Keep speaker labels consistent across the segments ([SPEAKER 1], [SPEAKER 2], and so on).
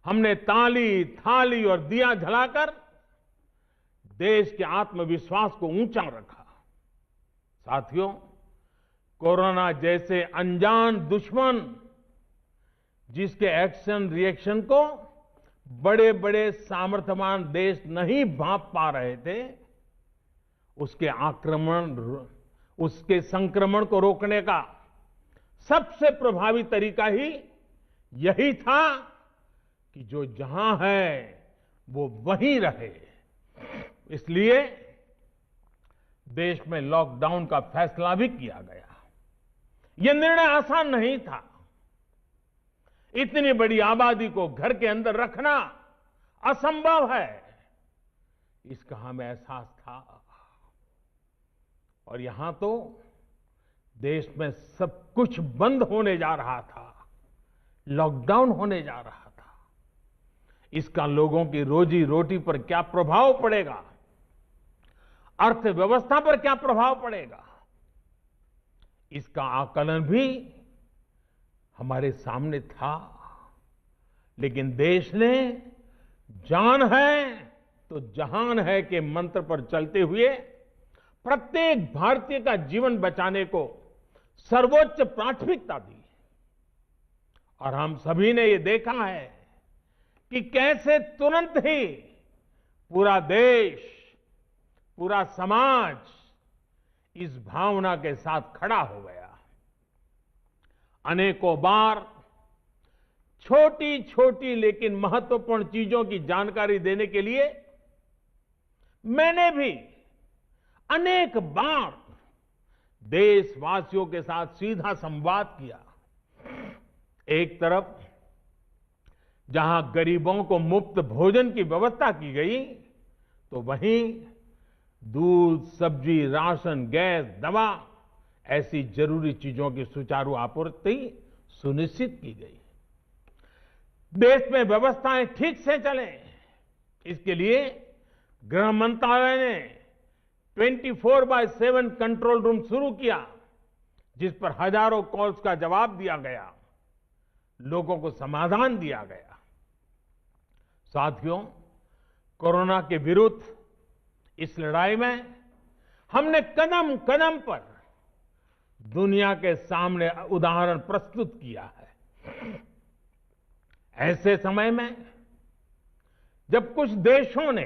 [SPEAKER 1] हमने ताली, थाली और दिया जलाकर देश के आत्मविश्वास को ऊंचा रखा। साथियों, कोरोना जैसे अनजान दुश्मन जिसके एक्शन रिएक्शन को बड़े बड़े सामर्थ्यवान देश नहीं भांप पा रहे थे, उसके संक्रमण को रोकने का सबसे प्रभावी तरीका ही यही था कि जो जहां है वो वहीं रहे। इसलिए देश में लॉकडाउन का फैसला भी किया गया। यह निर्णय आसान नहीं था। इतनी बड़ी आबादी को घर के अंदर रखना असंभव है, इसका हमें एहसास था। और यहां तो देश में सब कुछ बंद होने जा रहा था, लॉकडाउन होने जा रहा था। इसका लोगों की रोजी रोटी पर क्या प्रभाव पड़ेगा, अर्थव्यवस्था पर क्या प्रभाव पड़ेगा, इसका आकलन भी हमारे सामने था। लेकिन देश ने जान है तो जहान है के मंत्र पर चलते हुए प्रत्येक भारतीय का जीवन बचाने को सर्वोच्च प्राथमिकता दी। और हम सभी ने ये देखा है कि कैसे तुरंत ही पूरा देश, पूरा समाज इस भावना के साथ खड़ा हो गया। अनेकों बार छोटी छोटी लेकिन महत्वपूर्ण चीजों की जानकारी देने के लिए मैंने भी अनेक बार देशवासियों के साथ सीधा संवाद किया। एक तरफ जहां गरीबों को मुफ्त भोजन की व्यवस्था की गई, तो वहीं दूध, सब्जी, राशन, गैस, दवा ऐसी जरूरी चीजों की सुचारू आपूर्ति सुनिश्चित की गई। देश में व्यवस्थाएं ठीक से चले, इसके लिए गृह मंत्रालय ने 24/7 कंट्रोल रूम शुरू किया, जिस पर हजारों कॉल्स का जवाब दिया गया, लोगों को समाधान दिया गया। साथियों, कोरोना के विरुद्ध इस लड़ाई में हमने कदम कदम पर दुनिया के सामने उदाहरण प्रस्तुत किया है। ऐसे समय में जब कुछ देशों ने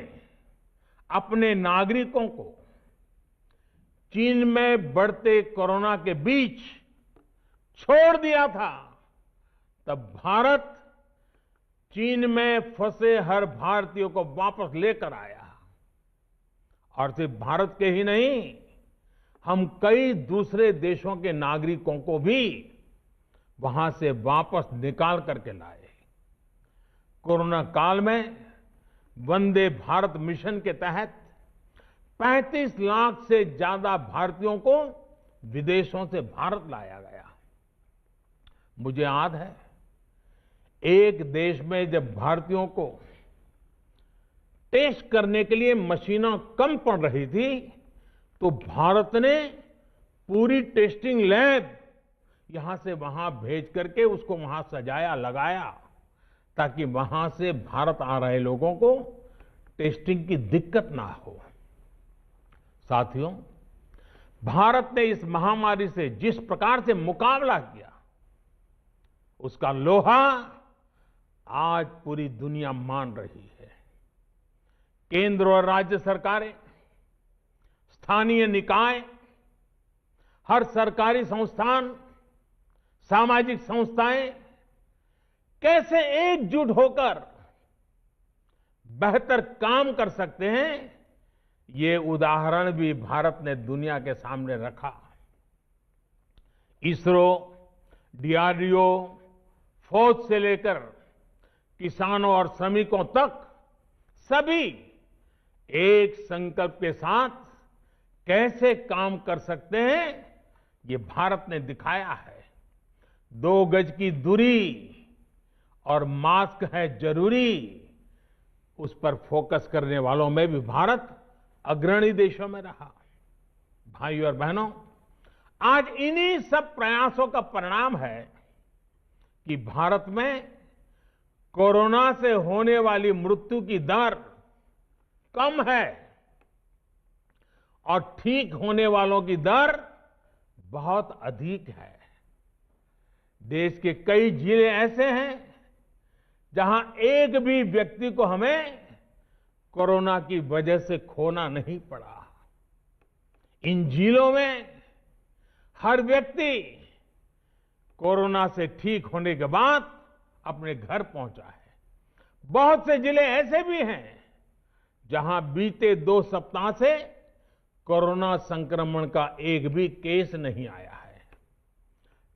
[SPEAKER 1] अपने नागरिकों को चीन में बढ़ते कोरोना के बीच छोड़ दिया था, तब भारत चीन में फंसे हर भारतीय को वापस लेकर आया। और सिर्फ भारत के ही नहीं, हम कई दूसरे देशों के नागरिकों को भी वहां से वापस निकाल करके लाए। कोरोना काल में वंदे भारत मिशन के तहत 35 लाख से ज्यादा भारतीयों को विदेशों से भारत लाया गया। मुझे याद है, एक देश में जब भारतीयों को टेस्ट करने के लिए मशीनें कम पड़ रही थी, तो भारत ने पूरी टेस्टिंग लैब यहां से वहां भेज करके उसको वहां सजाया, लगाया, ताकि वहां से भारत आ रहे लोगों को टेस्टिंग की दिक्कत ना हो। साथियों, भारत ने इस महामारी से जिस प्रकार से मुकाबला किया, उसका लोहा आज पूरी दुनिया मान रही है। केंद्र और राज्य सरकारें, स्थानीय निकाय, हर सरकारी संस्थान, सामाजिक संस्थाएं कैसे एकजुट होकर बेहतर काम कर सकते हैं, ये उदाहरण भी भारत ने दुनिया के सामने रखा। इसरो, डीआरडीओ, फौज से लेकर किसानों और श्रमिकों तक सभी एक संकल्प के साथ कैसे काम कर सकते हैं, ये भारत ने दिखाया है। 2 गज की दूरी और मास्क है जरूरी, उस पर फोकस करने वालों में भी भारत अग्रणी देशों में रहा। भाइयों और बहनों, आज इन्हीं सब प्रयासों का परिणाम है कि भारत में कोरोना से होने वाली मृत्यु की दर कम है और ठीक होने वालों की दर बहुत अधिक है। देश के कई जिले ऐसे हैं जहां एक भी व्यक्ति को हमें कोरोना की वजह से खोना नहीं पड़ा। इन जिलों में हर व्यक्ति कोरोना से ठीक होने के बाद अपने घर पहुंचा है। बहुत से जिले ऐसे भी हैं जहां बीते 2 सप्ताह से कोरोना संक्रमण का एक भी केस नहीं आया है।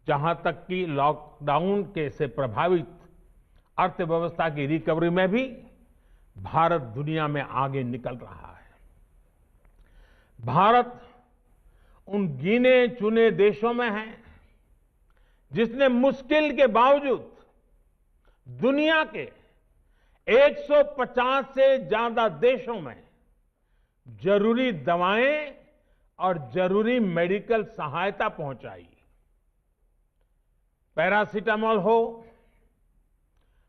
[SPEAKER 1] जहां तक कि लॉकडाउन के से प्रभावित अर्थव्यवस्था की रिकवरी में भी भारत दुनिया में आगे निकल रहा है। भारत उन गिने चुने देशों में है जिसने मुश्किल के बावजूद दुनिया के 150 से ज्यादा देशों में जरूरी दवाएं और जरूरी मेडिकल सहायता पहुंचाई। पैरासीटामोल हो,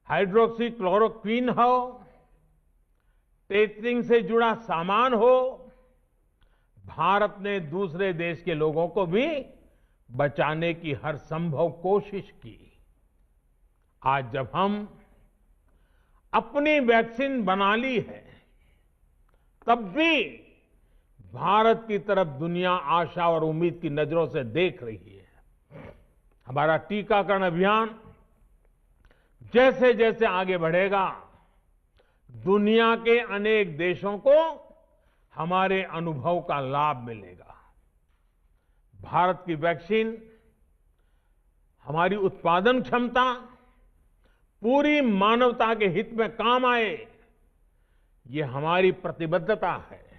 [SPEAKER 1] हाइड्रोक्सी क्लोरोक्विन हो, टेस्टिंग से जुड़ा सामान हो, भारत ने दूसरे देश के लोगों को भी बचाने की हर संभव कोशिश की। आज जब हम अपनी वैक्सीन बना ली है, तब भी भारत की तरफ दुनिया आशा और उम्मीद की नजरों से देख रही है। हमारा टीकाकरण अभियान जैसे जैसे आगे बढ़ेगा, दुनिया के अनेक देशों को हमारे अनुभव का लाभ मिलेगा। भारत की वैक्सीन, हमारी उत्पादन क्षमता पूरी मानवता के हित में काम आए, ये हमारी प्रतिबद्धता है।